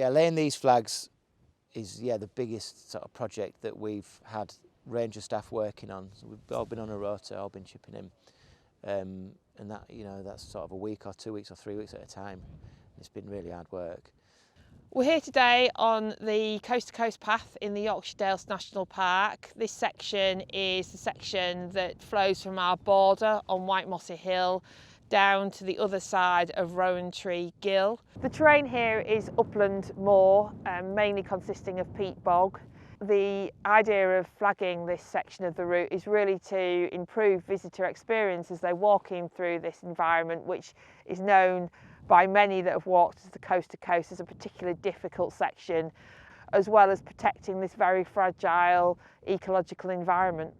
Yeah, laying these flags is the biggest sort of project that we've had ranger staff working on. So we've all been on a rota, all been chipping in, and that that's sort of a week or 2 weeks or 3 weeks at a time. It's been really hard work. We're here today on the Coast to Coast path in the Yorkshire Dales National Park. This section is the section that flows from our border on White Mossy Hill down to the other side of Rowantree Gill. The terrain here is upland moor, mainly consisting of peat bog. The idea of flagging this section of the route is really to improve visitor experience as they're walking through this environment, which is known by many that have walked the coast to coast as a particularly difficult section, as well as protecting this very fragile ecological environment.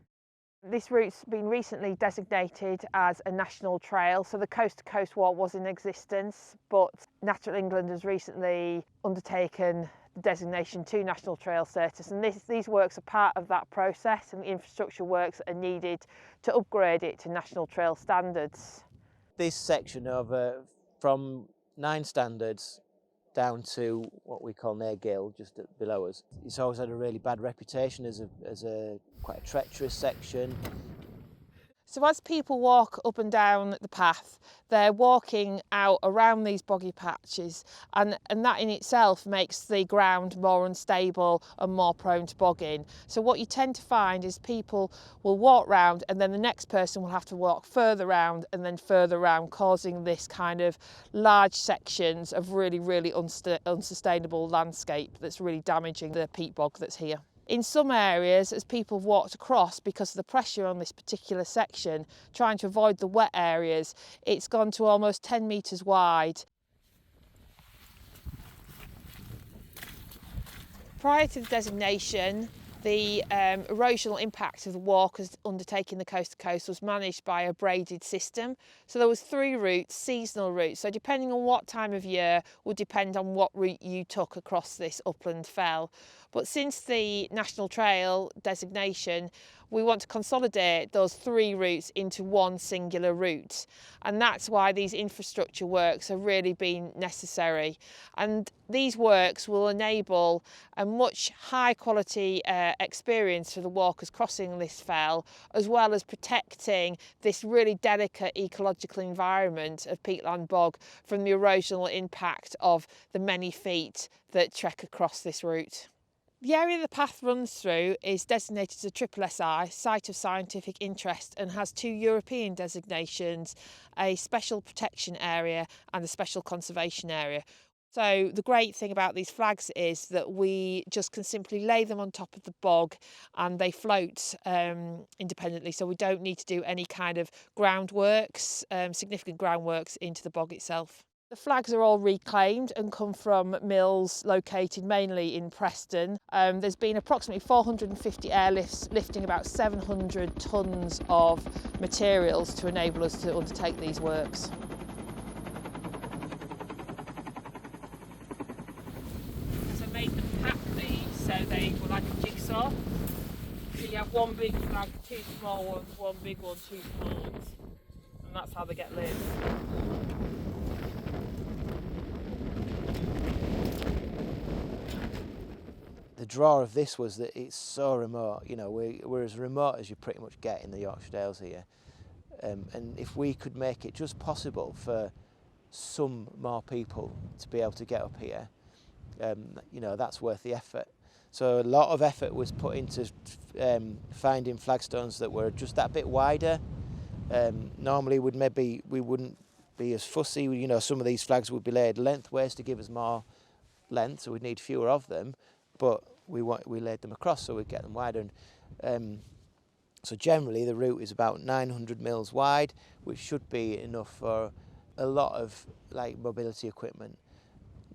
This route's been recently designated as a national trail, so the coast to coast walk was in existence, but Natural England has recently undertaken the designation to national trail status, and these works are part of that process, and the infrastructure works that are needed to upgrade it to national trail standards. This section over from 9 standards down to what we call near Gill, just below us, it's always had a really bad reputation as a quite a treacherous section. So as people walk up and down the path, they're walking out around these boggy patches, and that in itself makes the ground more unstable and more prone to bogging. So what you tend to find is people will walk round and then the next person will have to walk further round and then further round, causing this kind of large sections of really unsustainable landscape that's really damaging the peat bog that's here. In some areas, as people have walked across, because of the pressure on this particular section, trying to avoid the wet areas, it's gone to almost 10 metres wide. Prior to the designation, the erosional impact of the walkers undertaking the coast to coast was managed by a braided system. So there was 3 routes, seasonal routes. So depending on what time of year would depend on what route you took across this upland fell. But since the National Trail designation, we want to consolidate those 3 routes into one singular route. And that's why these infrastructure works have really been necessary. And these works will enable a much high quality experience for the walkers crossing this fell, as well as protecting this really delicate ecological environment of peatland bog from the erosional impact of the many feet that trek across this route. The area the path runs through is designated as a triple SI, Site of Scientific Interest, and has 2 European designations, a Special Protection Area and a Special Conservation Area. So the great thing about these flags is that we just can simply lay them on top of the bog and they float independently, so we don't need to do any kind of groundworks, significant groundworks into the bog itself. The flags are all reclaimed and come from mills located mainly in Preston. There's been approximately 450 airlifts lifting about 700 tonnes of materials to enable us to undertake these works. So I made them pack these so they were like a jigsaw. So you have one big flag, 2 small ones, one big one, 2 small ones, and that's how they get lit. The draw of this was that it's so remote. We're as remote as you pretty much get in the Yorkshire Dales here, and if we could make it just possible for some more people to be able to get up here, that's worth the effort. So a lot of effort was put into finding flagstones that were just that bit wider. Normally we wouldn't be as fussy. Some of these flags would be laid lengthways to give us more length, so we'd need fewer of them. But we laid them across so we'd get them wider. So generally the route is about 900 mils wide, which should be enough for a lot of mobility equipment.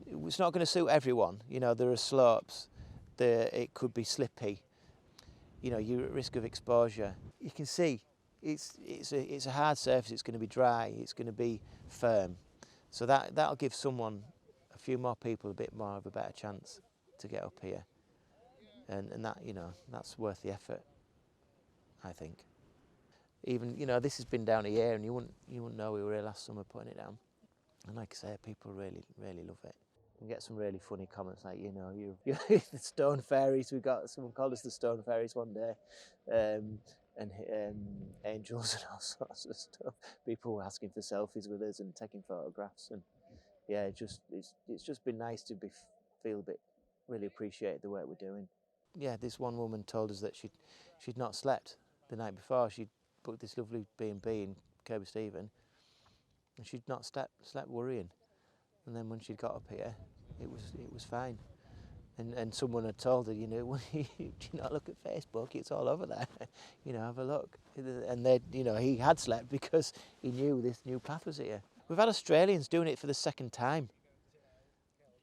It's not going to suit everyone. There are slopes, it could be slippy. You're at risk of exposure. You can see it's a hard surface. It's going to be dry. It's going to be firm. So that'll give a few more people a bit more of a better chance to get up here, and that's worth the effort, I think. Even this has been down a year, and you wouldn't know we were here last summer putting it down, and like I say, people really love it. and get some really funny comments like, you know, you the stone fairies. We got someone called us the stone fairies one day, and angels and all sorts of stuff. People were asking for selfies with us and taking photographs, and yeah, it's just been nice to feel a bit really appreciate the work we're doing. Yeah, this one woman told us that she'd not slept the night before. She'd booked this lovely B&B in Kirkby Stephen, and she'd not slept worrying. And then when she got up here, it was fine. And someone had told her, you know, do you not look at Facebook? It's all over there. You know, have a look. And they, you know, he had slept because he knew this new path was here. We've had Australians doing it for the second time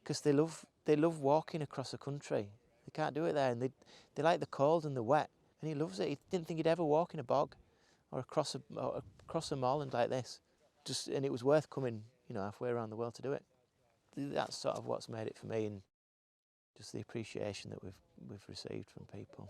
because they love walking across the country. They can't do it there, and they like the cold and the wet. And he loves it. He didn't think he'd ever walk in a bog or across a moorland like this. And it was worth coming, you know, halfway around the world to do it. That's sort of what's made it for me, and just the appreciation that we've received from people.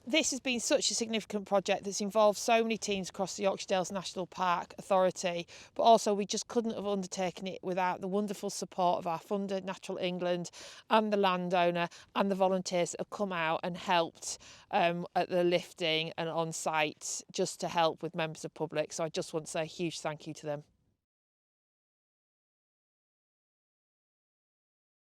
This has been such a significant project that's involved so many teams across the Yorkshire Dales National Park Authority, but also we just couldn't have undertaken it without the wonderful support of our funder, Natural England, and the landowner and the volunteers that have come out and helped at the lifting and on site just to help with members of the public. So I just want to say a huge thank you to them.